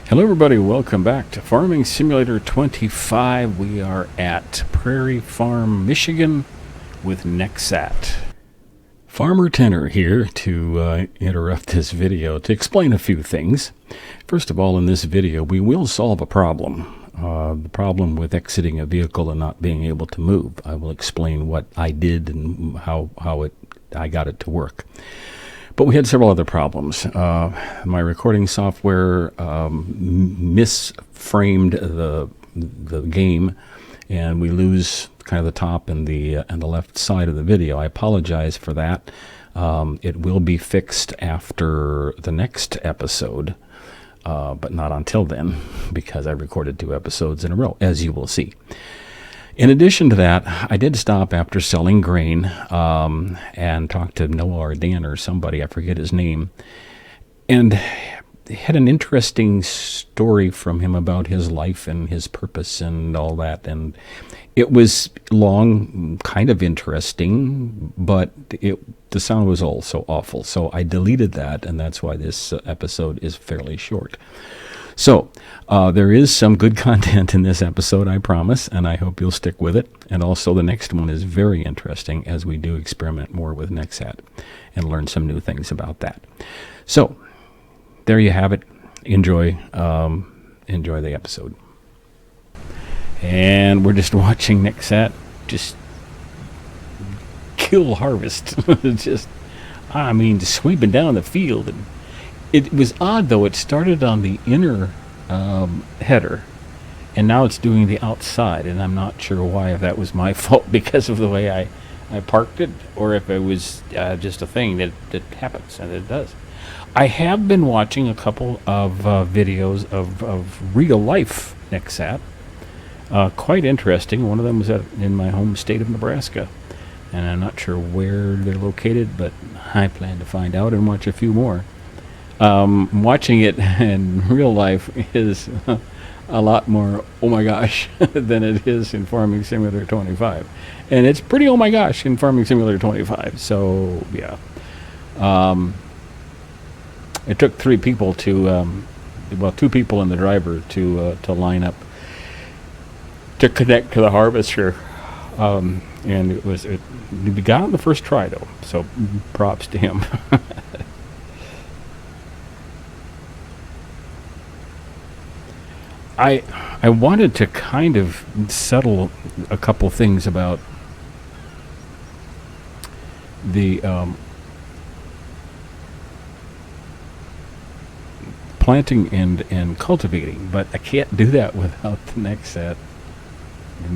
Hello everybody, welcome back to Farming Simulator 25. We are at Prairie Farm, Michigan with Nexat. Farmer Tenor here to interrupt this video to explain a few things. First of all, in this video we will solve a problem. The problem with exiting a vehicle and not being able to move. I will explain what I did and how I got it to work. But we had several other problems. My recording software misframed the game, and we lose kind of the top and the left side of the video. I apologize for that. It will be fixed after the next episode, but not until then, because I recorded 2 episodes in a row, as you will see. In addition to that, I did stop after selling grain and talked to Noah or Dan or somebody, I forget his name, and had an interesting story from him about his life and his purpose and all that. And it was long, kind of interesting, but the sound was all so awful. So I deleted that, and that's why this episode is fairly short. So, there is some good content in this episode, I promise, and I hope you'll stick with it. And also the next one is very interesting as we do experiment more with Nexat and learn some new things about that. So, there you have it. Enjoy the episode. And we're just watching Nexat just kill harvest. Just sweeping down the field. And it was odd, though. It started on the inner header, and now it's doing the outside, and I'm not sure why, if that was my fault because of the way I parked it, or if it was just a thing that happens, and it does. I have been watching a couple of videos of real-life Nexat. Quite interesting. One of them was in my home state of Nebraska, and I'm not sure where they're located, but I plan to find out and watch a few more. Watching it in real life is a lot more oh my gosh than it is in Farming Simulator 25, and it's pretty oh my gosh in Farming Simulator 25. So yeah, it took 3 people to 2 people and the driver to line up to connect to the harvester, and we got on the first try though, so props to him. I wanted to kind of settle a couple things about the planting and cultivating, but I can't do that without the Nexat, the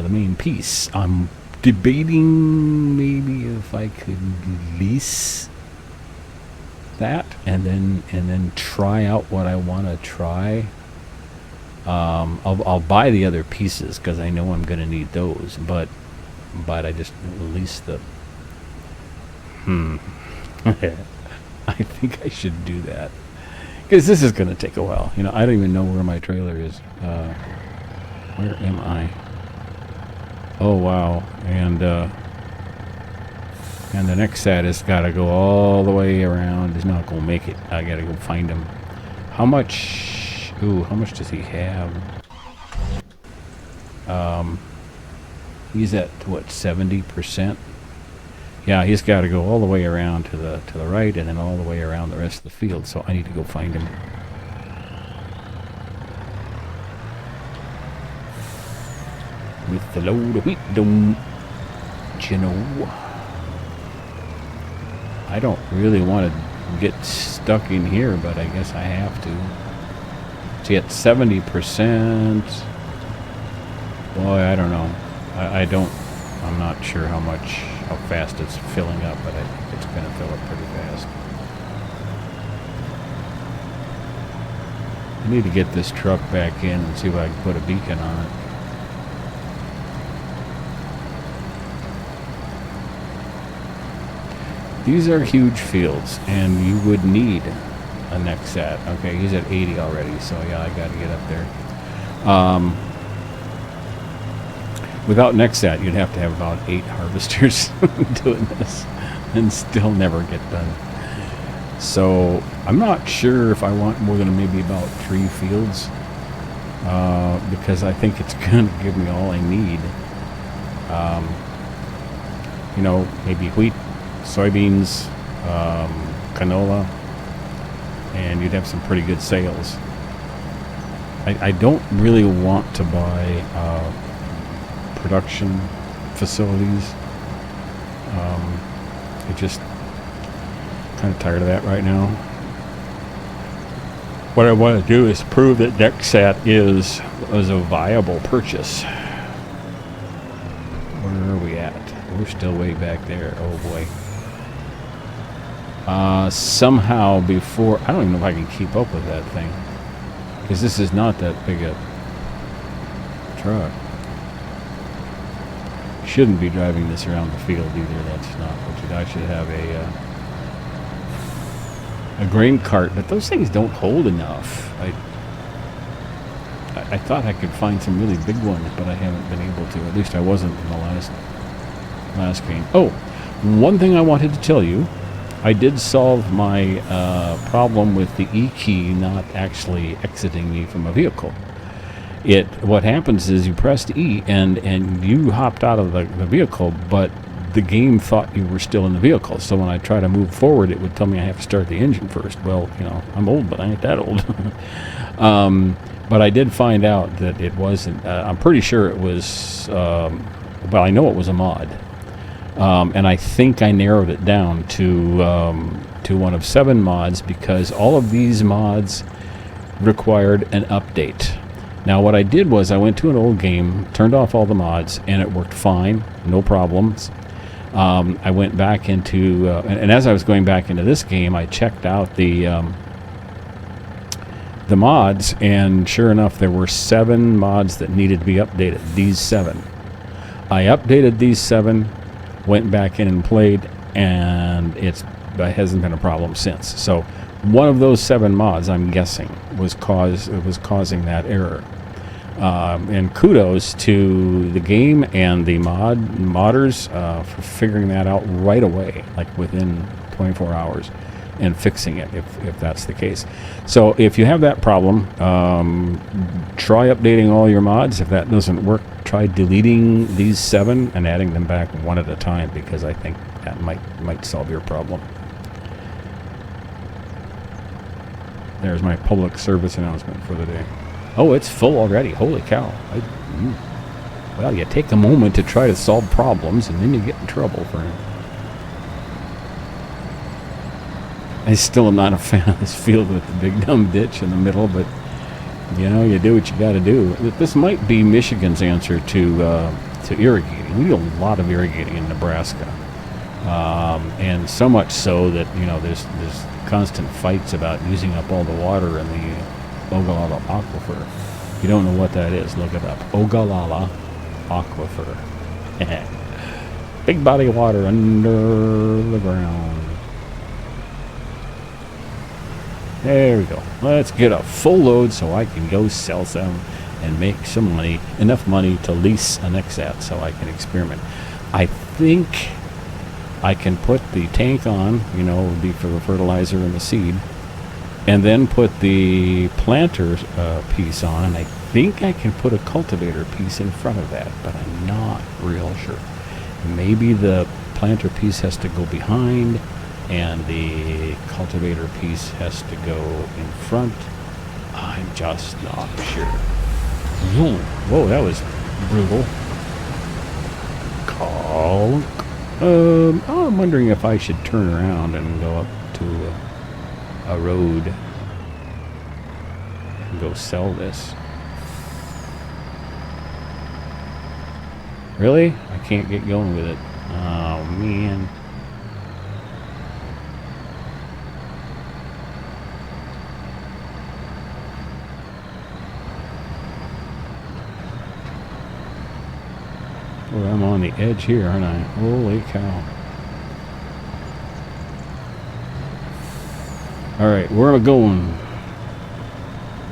main piece. I'm debating maybe if I could lease that and then try out what I want to try. I'll buy the other pieces because I know I'm going to need those, but I just lease the I think I should do that because this is going to take a while. I don't even know where my trailer is. Where am I? Oh wow. And the Nexat has got to go all the way around. He's not going to make it. I got to go find him. How much? How much does he have? He's at what, 70%? Yeah, he's got to go all the way around to the right, and then all the way around the rest of the field. So I need to go find him. With the load of wheat, I don't really want to get stuck in here, but I guess I have to. To get 70%. Boy, I don't know. I'm not sure how fast it's filling up, but I think it's going to fill up pretty fast. I need to get this truck back in and see if I can put a beacon on it. These are huge fields, and you would need a Nexat. Okay, he's at 80 already, so yeah, I got to get up there. Without Nexat, you'd have to have about 8 harvesters doing this, and still never get done. So I'm not sure if I want more than maybe about 3 fields, because I think it's going to give me all I need. You know, maybe wheat, soybeans, canola, and you'd have some pretty good sales. I don't really want to buy production facilities. I just kind of tired of that right now. What I want to do is prove that Nexat is a viable purchase. Where are we at? We're still way back there. Oh boy. Somehow before, I don't even know if I can keep up with that thing, because this is not that big a truck. Shouldn't be driving this around the field either. That's not what I should have a grain cart, but those things don't hold enough. I thought I could find some really big ones, but I haven't been able to. At least I wasn't in the last game. Oh, one thing I wanted to tell you. I did solve my problem with the E key not actually exiting me from a vehicle. What happens is you pressed E and you hopped out of the vehicle, but the game thought you were still in the vehicle. So when I try to move forward, it would tell me I have to start the engine first. Well, you know, I'm old, but I ain't that old. But I did find out that it wasn't. I'm pretty sure it was. Well, I know it was a mod. And I think I narrowed it down to one of 7 mods, because all of these mods required an update. Now what I did was I went to an old game, turned off all the mods, and it worked fine, no problems. I went back into, and as I was going back into this game, I checked out the mods, and sure enough, there were 7 mods that needed to be updated. These 7. I updated these 7. Went back in and played, and it hasn't been a problem since. So one of those 7 mods, I'm guessing, was causing that error. And kudos to the game and the modders for figuring that out right away, like within 24 hours, and fixing it if that's the case. So if you have that problem, try updating all your mods. If that doesn't work, try deleting these 7 and adding them back one at a time, because I think that might solve your problem. There's my public service announcement for the day. Oh, it's full already. Holy cow. Well, you take a moment to try to solve problems, and then you get in trouble for it. I still am not a fan of this field with the big dumb ditch in the middle, but you know, you do what you got to do. This might be Michigan's answer to irrigating. We do a lot of irrigating in Nebraska, and so much so that, you know, there's constant fights about using up all the water in the Ogallala Aquifer. If you don't know what that is, look it up. Ogallala Aquifer. Big body of water under the ground. There we go. Let's get a full load so I can go sell some and make some money, enough money to lease an Nexat so I can experiment. I think I can put the tank on, you know, it would be for the fertilizer and the seed, and then put the planter piece on, and I think I can put a cultivator piece in front of that, but I'm not real sure. Maybe the planter piece has to go behind, and the cultivator piece has to go in front. I'm just not sure. Whoa, that was brutal. I'm wondering if I should turn around and go up to a road and go sell this. Really? I can't get going with it. Oh, man. Well, I'm on the edge here, aren't I? Holy cow. Alright, where am I going?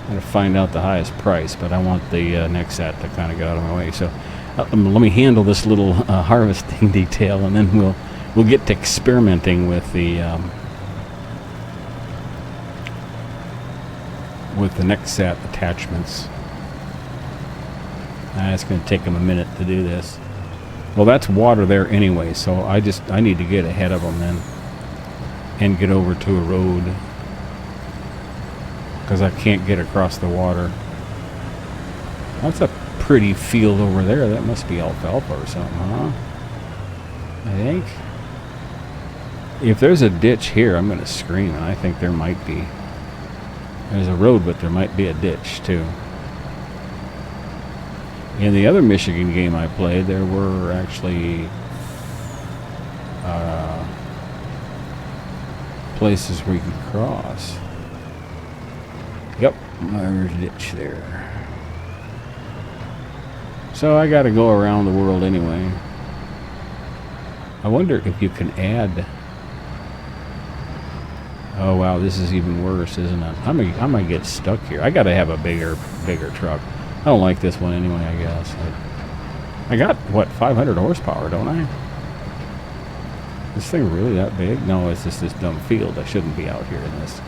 I'm going to find out the highest price, but I want the Nexat to kind of get out of my way. So let me handle this little harvesting detail, and then we'll get to experimenting with the with the next set attachments. It's going to take them a minute to do this. Well, that's water there anyway, so I need to get ahead of them then and get over to a road because I can't get across the water. That's a pretty field over there. That must be alfalfa or something, huh? I think. If there's a ditch here, I'm going to scream, and I think there might be. There's a road, but there might be a ditch, too. In the other Michigan game I played, there were actually places where you could cross. Yep, there's a ditch there. So I got to go around the world anyway. I wonder if you can add... Oh wow, this is even worse, isn't it? I might get stuck here. I got to have a bigger truck. I don't like this one anyway, I guess. I got, what, 500 horsepower, don't I? This thing really that big? No, it's just this dumb field. I shouldn't be out here in this.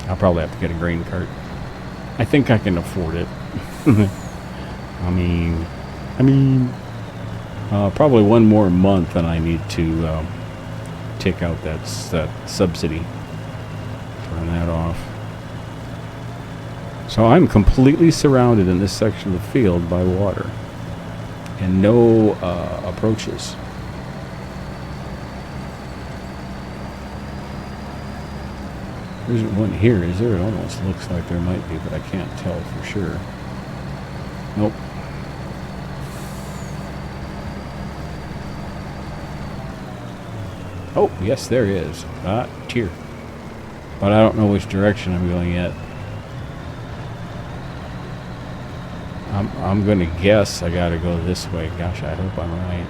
I'll probably have to get a grain cart. I think I can afford it. I mean, probably one more month and I need to take out that subsidy. Turn that off. So I'm completely surrounded in this section of the field by water and no approaches. There isn't one here, is there? It almost looks like there might be, but I can't tell for sure. Nope. Oh, yes, there is. Here. But I don't know which direction I'm going yet. I'm going to guess I got to go this way. Gosh, I hope I'm right.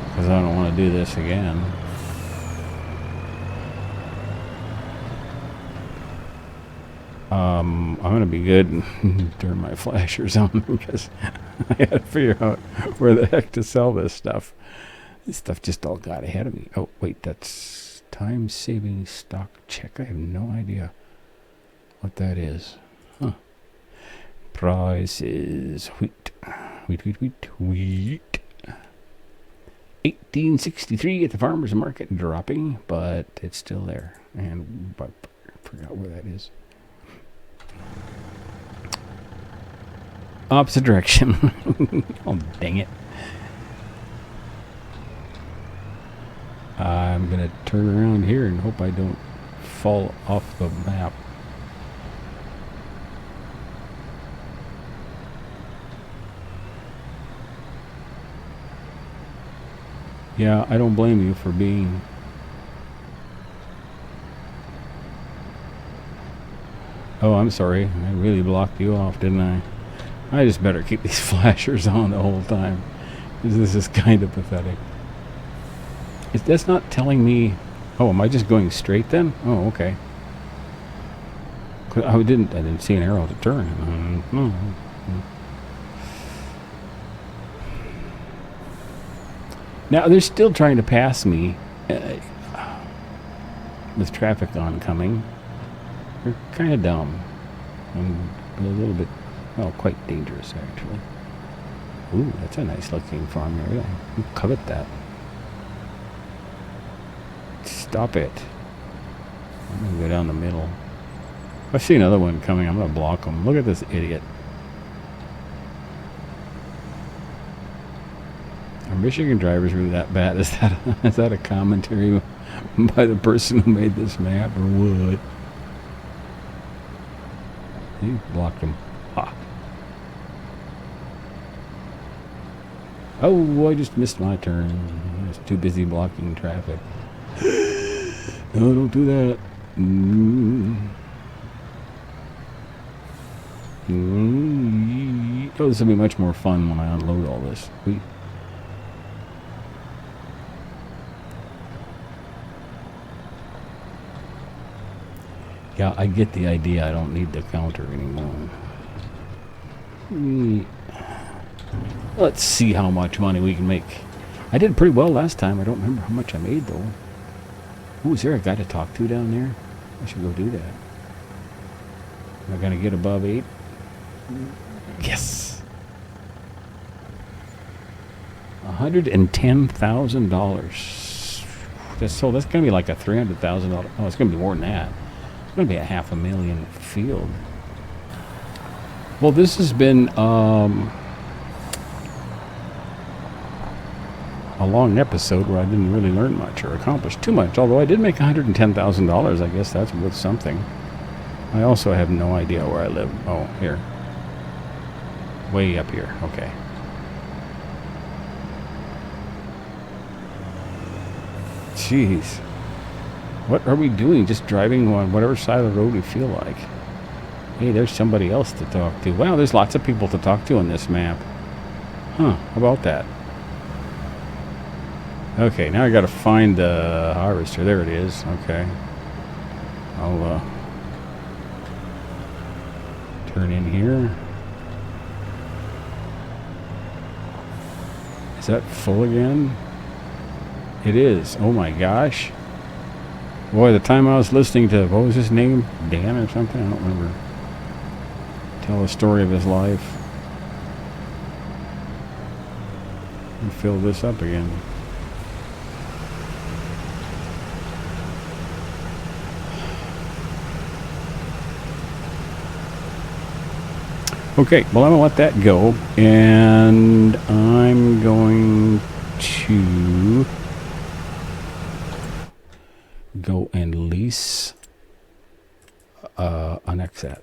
Because I don't want to do this again. I'm going to be good and turn my flashers on because I got to figure out where the heck to sell this stuff. This stuff just all got ahead of me. Oh, wait, that's time-saving stock check. I have no idea what that is. Huh. Prices. Wheat. 1863 at the farmer's market, dropping, but it's still there. And I forgot where that is. Opposite direction. Oh, dang it. I'm going to turn around here and hope I don't fall off the map. Yeah, I don't blame you for being... Oh, I'm sorry. I really blocked you off, didn't I? I just better keep these flashers on the whole time. This is kind of pathetic. That's not telling me... Oh, am I just going straight then? Oh, okay. I didn't see an arrow to turn. Now, they're still trying to pass me with traffic oncoming. They're kind of dumb. And a little bit, well, quite dangerous, actually. Ooh, that's a nice looking farm area. I covet that. Stop it. I'm going to go down the middle. If I see another one coming, I'm going to block them. Look at this idiot. Are Michigan drivers really that bad? Is that a commentary by the person who made this map, or what? He blocked him. Ha. Oh, I just missed my turn. I was too busy blocking traffic. No, don't do that. Oh, this will be much more fun when I unload all this. Yeah, I get the idea. I don't need the counter anymore. Let's see how much money we can make. I did pretty well last time. I don't remember how much I made, though. Ooh, is there a guy to talk to down there? I should go do that. Am I going to get above 8? Yes! $110,000. That's going to be like a $300,000. Oh, it's going to be more than that. It's going to be a $500,000 field. Well, this has been a long episode where I didn't really learn much or accomplish too much. Although I did make $110,000. I guess that's worth something. I also have no idea where I live. Oh, here. Way up here. Okay. Jeez. What are we doing? Just driving on whatever side of the road we feel like. Hey, there's somebody else to talk to. Wow, there's lots of people to talk to on this map. Huh, how about that? Okay, now I gotta find the harvester. There it is. Okay. I'll turn in here. Is that full again? It is. Oh my gosh. Boy, the time I was listening to, what was his name? Dan or something? I don't remember. Tell the story of his life. And fill this up again. Okay, well, I'm going to let that go, and I'm going to go and lease an XAT.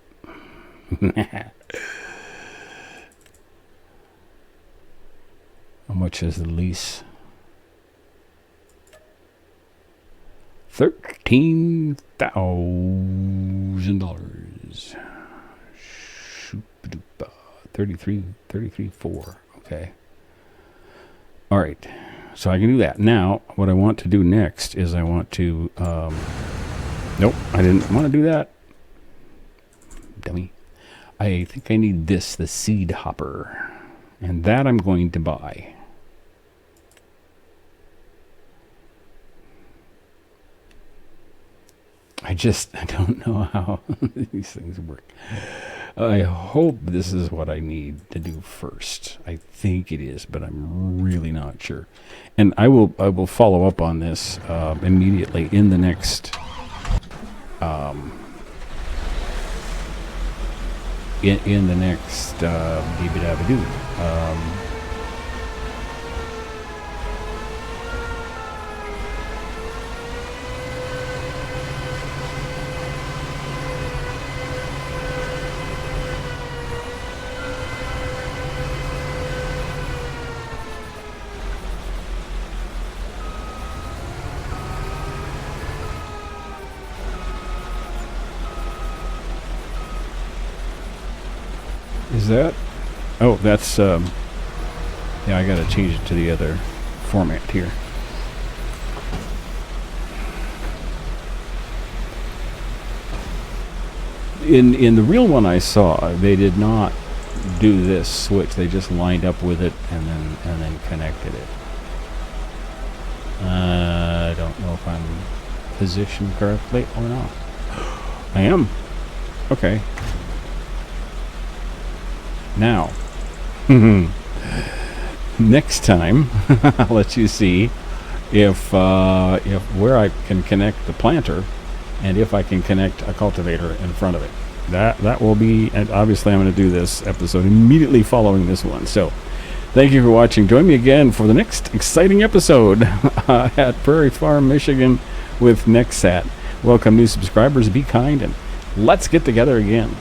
How much is the lease? $13,000. 33.4. Okay. All right. So I can do that. Now, what I want to do next is I want to... nope, I didn't want to do that. Dummy. I think I need this, the seed hopper. And that I'm going to buy. I don't know how these things work. I hope this is what I need to do first. I think it is, but I'm really not sure. And I will follow up on this immediately in the next in the next is that? Oh, that's yeah, I gotta change it to the other format here. In the real one I saw, they did not do this switch. They just lined up with it and then connected it. I don't know if I'm positioned correctly or not. I am. Okay. Now, next time I'll let you see if where I can connect the planter and if I can connect a cultivator in front of it. That will be, and obviously I'm going to do this episode immediately following this one. So thank you for watching. Join me again for the next exciting episode at Prairie Farm, Michigan with NextSat. Welcome new subscribers. Be kind and let's get together again.